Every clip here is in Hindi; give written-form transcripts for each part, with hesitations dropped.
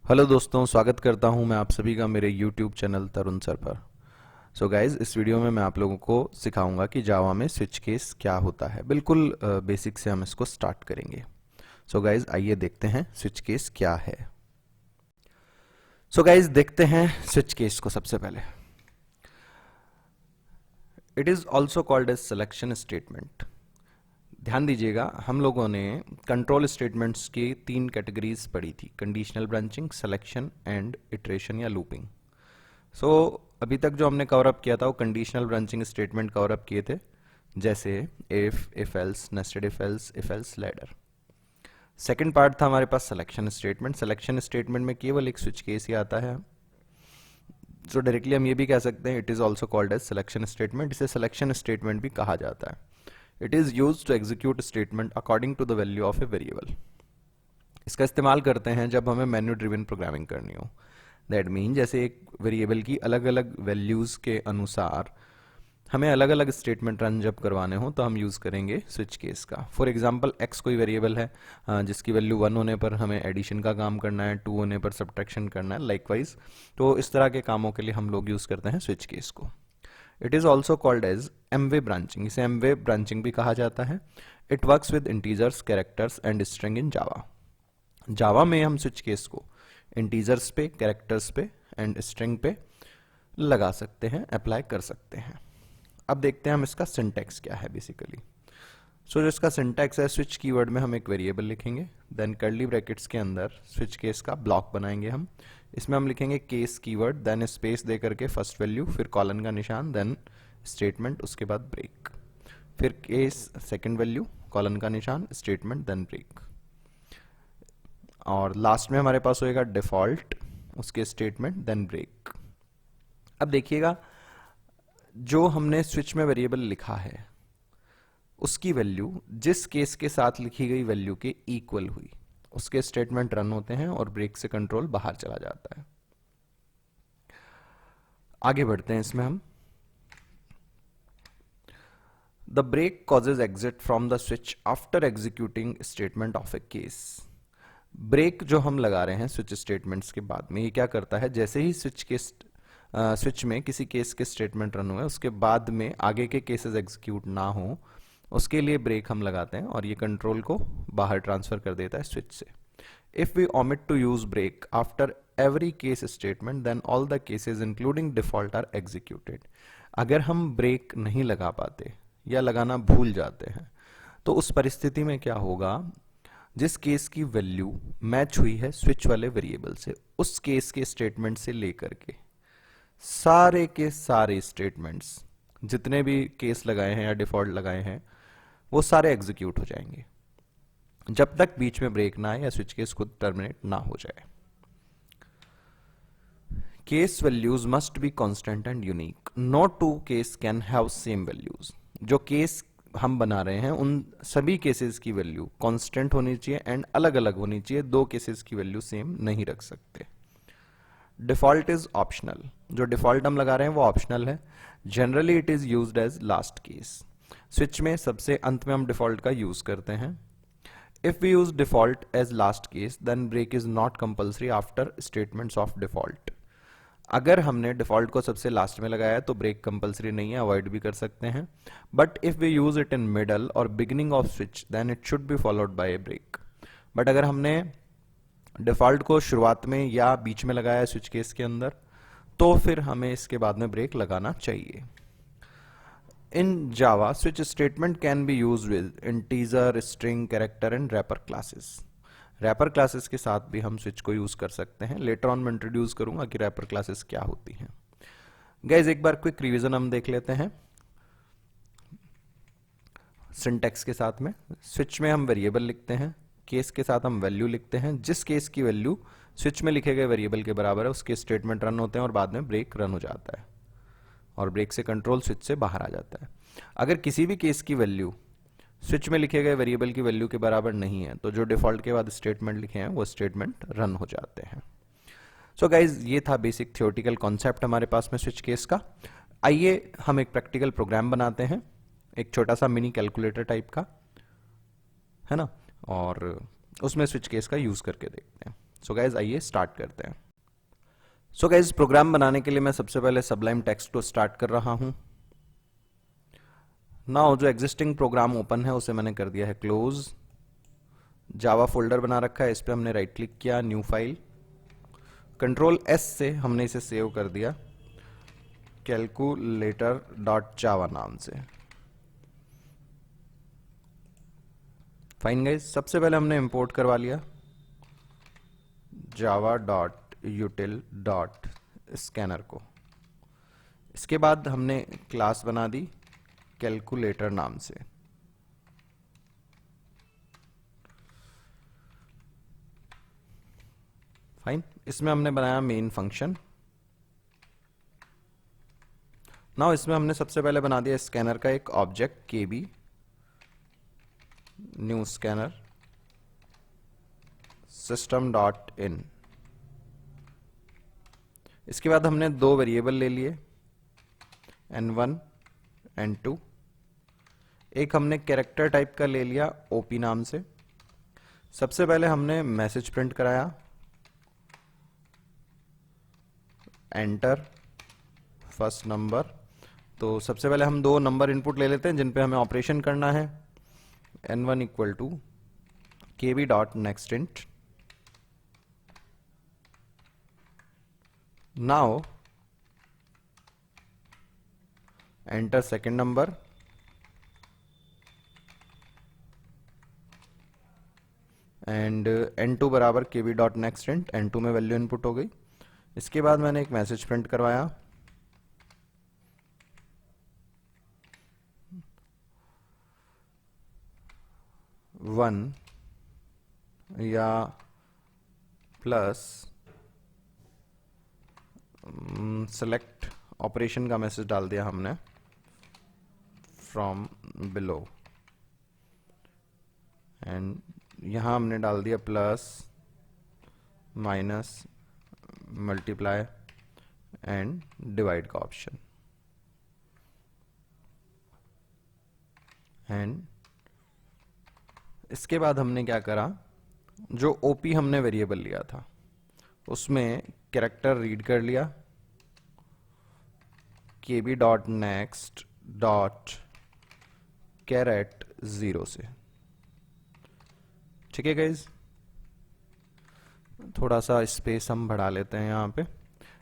हेलो दोस्तों, स्वागत करता हूं मैं आप सभी का मेरे YouTube चैनल तरुण सर पर। सो गाइज, इस वीडियो में मैं आप लोगों को सिखाऊंगा कि जावा में स्विच केस क्या होता है। बिल्कुल बेसिक से हम इसको स्टार्ट करेंगे। सो गाइज, आइए देखते हैं स्विच केस क्या है। सो गाइज, देखते हैं स्विच केस को। सबसे पहले it is also called as selection statement. ध्यान दीजिएगा, हम लोगों ने कंट्रोल स्टेटमेंट्स की 3 कैटेगरीज पढ़ी थी: conditional branching, selection and iteration या लूपिंग। सो अभी तक जो हमने कवर अप किया था वो conditional branching statement cover up किए थे, जैसे if else, nested if else ladder. Second part था हमारे पास सिलेक्शन स्टेटमेंट। सिलेक्शन स्टेटमेंट में केवल एक स्विच केस ही आता है। सो डायरेक्टली हम ये भी कह सकते हैं it is also called as selection statement. इसे सिलेक्शन स्टेटमेंट भी कहा जाता है। It is use to execute statement according to the value of a variable. इसका इस्तेमाल करते हैं जब हमें मेन्यू ड्रिवन प्रोग्रामिंग करनी हो। दैट मीन जैसे एक वेरिएबल की अलग अलग वैल्यूज के अनुसार हमें अलग अलग स्टेटमेंट रन जब करवाने हो तो हम यूज करेंगे स्विच केस का। फॉर एग्जांपल, एक्स कोई वेरिएबल है जिसकी वैल्यू 1 होने पर हमें एडिशन का काम करना है, 2 होने पर सब्ट्रैक्शन करना है, लाइकवाइज। तो इस तरह के कामों के लिए हम लोग यूज करते हैं स्विच केस को। It is also called as एमवे ब्रांचिंग। इसे एमवे ब्रांचिंग भी कहा जाता है। It works with integers, characters and string in Java. Java में हम स्विच केस को इंटीजर्स पे, कैरेक्टर्स पे एंड स्ट्रिंग पे लगा सकते हैं, अप्लाई कर सकते हैं। अब देखते हैं हम इसका सिंटैक्स क्या है बेसिकली। सो जो इसका सिंटैक्स है, स्विच कीवर्ड में हम एक वेरिएबल लिखेंगे, देन कर्ली ब्रैकेट्स के अंदर स्विच केस का ब्लॉक बनाएंगे हम। इसमें हम लिखेंगे केस कीवर्ड, देन स्पेस दे करके फर्स्ट वैल्यू, फिर कॉलन का निशान, देन स्टेटमेंट, उसके बाद ब्रेक, फिर केस सेकंड वैल्यू, कॉलन का निशान, स्टेटमेंट, देन ब्रेक, और लास्ट में हमारे पास होएगा डिफॉल्ट, उसके स्टेटमेंट, देन ब्रेक। अब देखिएगा, जो हमने स्विच में वेरिएबल लिखा है उसकी वैल्यू जिस केस के साथ लिखी गई वैल्यू के इक्वल हुई, उसके स्टेटमेंट रन होते हैं और ब्रेक से कंट्रोल बाहर चला जाता है। आगे बढ़ते हैं इसमें हम। The break causes exit from the switch after executing statement of a case. Break जो हम लगा रहे हैं स्विच स्टेटमेंट्स के बाद में, ये क्या करता है, जैसे ही स्विच में किसी केस के स्टेटमेंट रन हुए उसके बाद में आगे के केसेस एग्जीक्यूट ना हो, उसके लिए ब्रेक हम लगाते हैं और ये कंट्रोल को बाहर ट्रांसफर कर देता है स्विच से। If we omit to use break after every case statement then all the cases including default are executed. अगर हम ब्रेक नहीं लगा पाते या लगाना भूल जाते हैं तो उस परिस्थिति में क्या होगा, जिस केस की वैल्यू मैच हुई है स्विच वाले वेरिएबल से, उस केस के स्टेटमेंट से लेकर के सारे के सारे स्टेटमेंट्स जितने भी केस लगाए हैं या डिफॉल्ट लगाए हैं वो सारे एग्जीक्यूट हो जाएंगे जब तक बीच में ब्रेक ना आए या स्विच केस खुद टर्मिनेट ना हो जाए। Case values must be constant and unique. No two case can have same values. जो केस हम बना रहे हैं उन सभी केसेस की वैल्यू कांस्टेंट होनी चाहिए एंड अलग अलग होनी चाहिए। 2 केसेस की वैल्यू सेम नहीं रख सकते। Default is optional. जो डिफॉल्ट हम लगा रहे हैं वो ऑप्शनल है। Generally it is used as last case. Switch में सबसे अंत में हम डिफॉल्ट का यूज करते हैं। If we use default as last case then break is not compulsory after statements of default. अगर हमने डिफॉल्ट को सबसे लास्ट में लगाया तो ब्रेक कंपलसरी नहीं है, अवॉइड भी कर सकते हैं। But if we use it in middle और beginning of switch then it should be followed by a break. But अगर हमने डिफॉल्ट को शुरुआत में या बीच में लगाया है स्विच केस के अंदर तो फिर हमें इसके बाद में ब्रेक लगाना चाहिए। In Java switch statement can be use with integer, string, character and wrapper classes. Wrapper classes के साथ भी हम स्विच को यूज कर सकते हैं। लेटर ऑन मैं इंट्रोड्यूस करूंगा कि रैपर क्लासेस क्या होती हैं। गाइस, एक बार क्विक रिवीजन हम देख लेते हैं सिंटैक्स के साथ में। स्विच में हम वेरिएबल लिखते हैं, केस के साथ हम वैल्यू लिखते हैं। जिस केस की वैल्यू स्विच में लिखे गए वेरिएबल के बराबर है उसके स्टेटमेंट रन होते हैं और बाद में ब्रेक रन हो जाता है और ब्रेक से कंट्रोल स्विच से बाहर आ जाता है। अगर किसी भी केस की वैल्यू स्विच में लिखे गए वेरिएबल की वैल्यू के बराबर नहीं है तो जो डिफॉल्ट के बाद स्टेटमेंट लिखे हैं वो स्टेटमेंट रन हो जाते हैं। सो गाइज, ये था बेसिक थियोरेटिकल कॉन्सेप्ट हमारे पास में स्विच केस का। आइए हम एक प्रैक्टिकल प्रोग्राम बनाते हैं, एक छोटा सा मिनी कैलकुलेटर टाइप का, है ना, और उसमें स्विच केस का यूज करके देखते हैं। सो गाइज आइए स्टार्ट करते हैं। सो गाइज प्रोग्राम बनाने के लिए मैं सबसे पहले सबलाइम टेक्स्ट को स्टार्ट कर रहा हूं। नाउ जो एग्जिस्टिंग प्रोग्राम ओपन है उसे मैंने कर दिया है क्लोज। जावा फोल्डर बना रखा है, इस पर हमने राइट क्लिक किया, न्यू फाइल, कंट्रोल एस से हमने इसे सेव कर दिया कैलकुलेटर डॉट जावा नाम से। फाइन गाइज, सबसे पहले हमने इंपोर्ट करवा लिया जावा डॉट यूटिल डॉट स्कैनर को। इसके बाद हमने क्लास बना दी कैलकुलेटर नाम से। फाइन, इसमें हमने बनाया मेन फंक्शन। नाउ इसमें हमने सबसे पहले बना दिया स्कैनर का एक object KB, new scanner system dot in. इसके बाद हमने दो वेरिएबल ले लिए n1 n2। एक हमने कैरेक्टर टाइप का ले लिया ओपी नाम से। सबसे पहले हमने मैसेज प्रिंट कराया एंटर फर्स्ट नंबर। तो सबसे पहले हम दो नंबर इनपुट ले लेते हैं जिन पे हमें ऑपरेशन करना है। n1 equal to kb dot next int. Now enter second number and n2 बराबर kb dot next int. n2 में वैल्यू इनपुट हो गई। इसके बाद मैंने एक मैसेज प्रिंट करवाया वन या प्लस सेलेक्ट ऑपरेशन का मैसेज डाल दिया हमने फ्रॉम बिलो एंड यहां हमने डाल दिया plus minus multiply and divide का ऑप्शन। एंड इसके बाद हमने क्या करा, जो ओपी हमने वेरिएबल लिया था उसमें कैरेक्टर रीड कर लिया kb dot next dot caret 0 से। ठीक है गाइज, थोड़ा सा स्पेस हम बढ़ा लेते हैं यहां पे।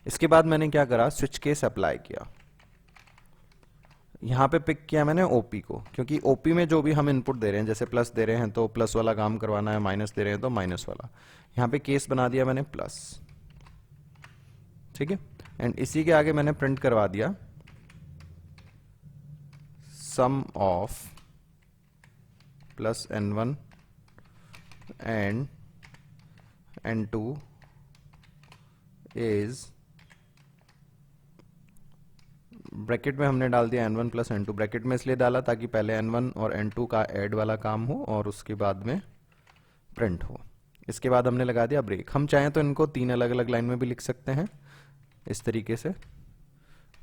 इसके बाद मैंने क्या करा, स्विच केस अप्लाई किया। यहां पे पिक किया मैंने ओपी को, क्योंकि ओपी में जो भी हम इनपुट दे रहे हैं, जैसे प्लस दे रहे हैं तो प्लस वाला काम करवाना है, माइनस दे रहे हैं तो माइनस वाला। यहां पे केस बना दिया मैंने प्लस। ठीक है, एंड इसी के आगे मैंने प्रिंट करवा दिया sum of plus n1 and n2 is, bracket में हमने डाल दिया n1 प्लस n2। ब्रैकेट में इसलिए डाला ताकि पहले n1 और n2 का ऐड वाला काम हो और उसके बाद में प्रिंट हो। इसके बाद हमने लगा दिया ब्रेक। हम चाहें तो इनको तीन अलग अलग लाइन में भी लिख सकते हैं इस तरीके से,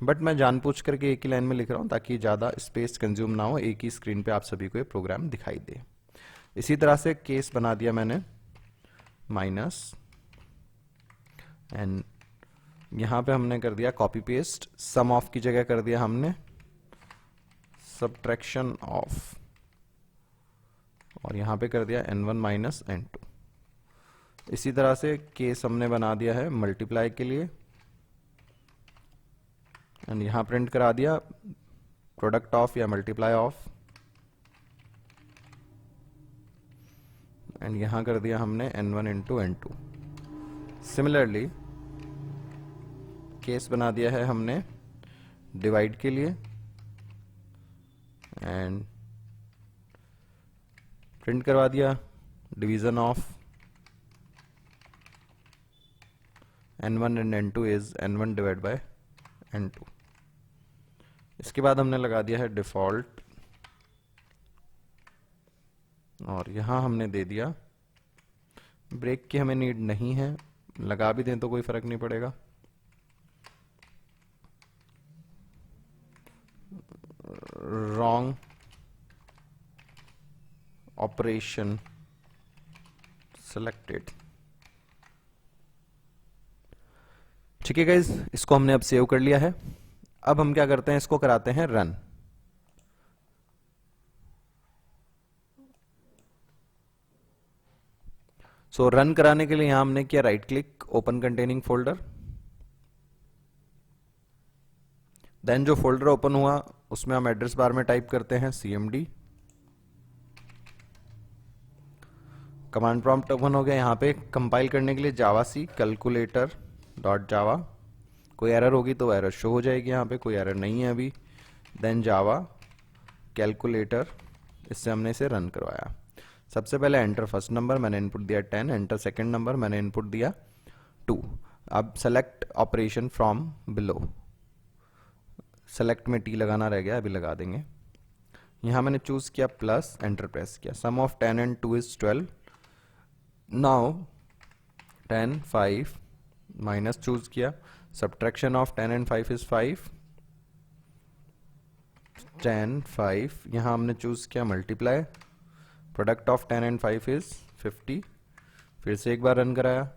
बट मैं जानबूझ करके एक ही लाइन में लिख रहा हूं ताकि ज़्यादा स्पेस कंज्यूम ना हो, एक ही स्क्रीन पे आप सभी को ये प्रोग्राम दिखाई दे। इसी तरह से केस बना दिया मैंने माइनस एंड यहां पे हमने कर दिया कॉपी पेस्ट, सम ऑफ की जगह कर दिया हमने सब्ट्रैक्शन ऑफ, और यहां पे कर दिया n1 माइनस n2। इसी तरह से केस हमने बना दिया है मल्टीप्लाई के लिए एंड यहां प्रिंट करा दिया प्रोडक्ट ऑफ या मल्टीप्लाई ऑफ, एंड यहां कर दिया हमने n1 into n2। Similarly case बना दिया है हमने डिवाइड के लिए एंड प्रिंट करवा दिया division of n1 and n2 is n1 divide by n2। इसके बाद हमने लगा दिया है डिफॉल्ट और यहां हमने दे दिया ब्रेक की हमें नीड नहीं है, लगा भी दें तो कोई फर्क नहीं पड़ेगा। Wrong operation selected. ठीक है गाइज, इसको हमने अब सेव कर लिया है। अब हम क्या करते हैं, इसको कराते हैं रन। सो रन कराने के लिए यहां हमने किया right click, open containing folder. Then जो फोल्डर ओपन हुआ उसमें हम एड्रेस बार में टाइप करते हैं cmd। कमांड प्रॉम्प्ट ओपन हो गया। यहाँ पे कंपाइल करने के लिए जावाc कैलकुलेटर डॉट जावा, कोई एरर होगी तो एरर शो हो जाएगी, यहाँ पे कोई एरर नहीं है अभी। देन जावा कैलकुलेटर, इससे हमने इसे रन करवाया। सबसे पहले एंटर फर्स्ट नंबर, मैंने इनपुट दिया 10, एंटर सेकंड नंबर, मैंने इनपुट दिया 2। अब select operation from below, select में टी लगाना रह गया, अभी लगा देंगे। यहाँ मैंने चूज किया प्लस, एंटर प्रेस किया। Sum of 10 and 2 is 12। Now 10 5 minus choose किया, सब्ट्रैक्शन ऑफ 10 एंड 5 इज 5। 10 5 यहाँ हमने चूज किया multiply, product of 10 and 5 is 50। फिर से एक बार रन कराया,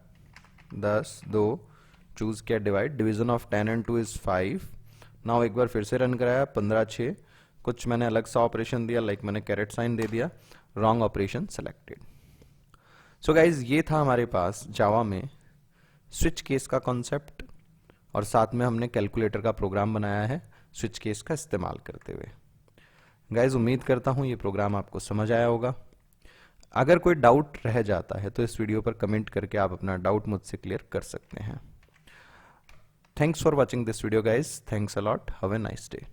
10 2 चूज किया divide, division of 10 and 2 is 5। Now एक बार फिर से रन कराया, 15 6, कुछ मैंने अलग सा ऑपरेशन दिया, लाइक मैंने कैरेट साइन दे दिया, wrong operation selected. So guys, ये था हमारे पास जावा में स्विच केस का कॉन्सेप्ट, और साथ में हमने कैलकुलेटर का प्रोग्राम बनाया है स्विच केस का इस्तेमाल करते हुए। गाइज, उम्मीद करता हूं ये प्रोग्राम आपको समझ आया होगा। अगर कोई डाउट रह जाता है तो इस वीडियो पर कमेंट करके आप अपना डाउट मुझसे क्लियर कर सकते हैं। Thanks for watching this video guys, thanks a lot, have a nice day.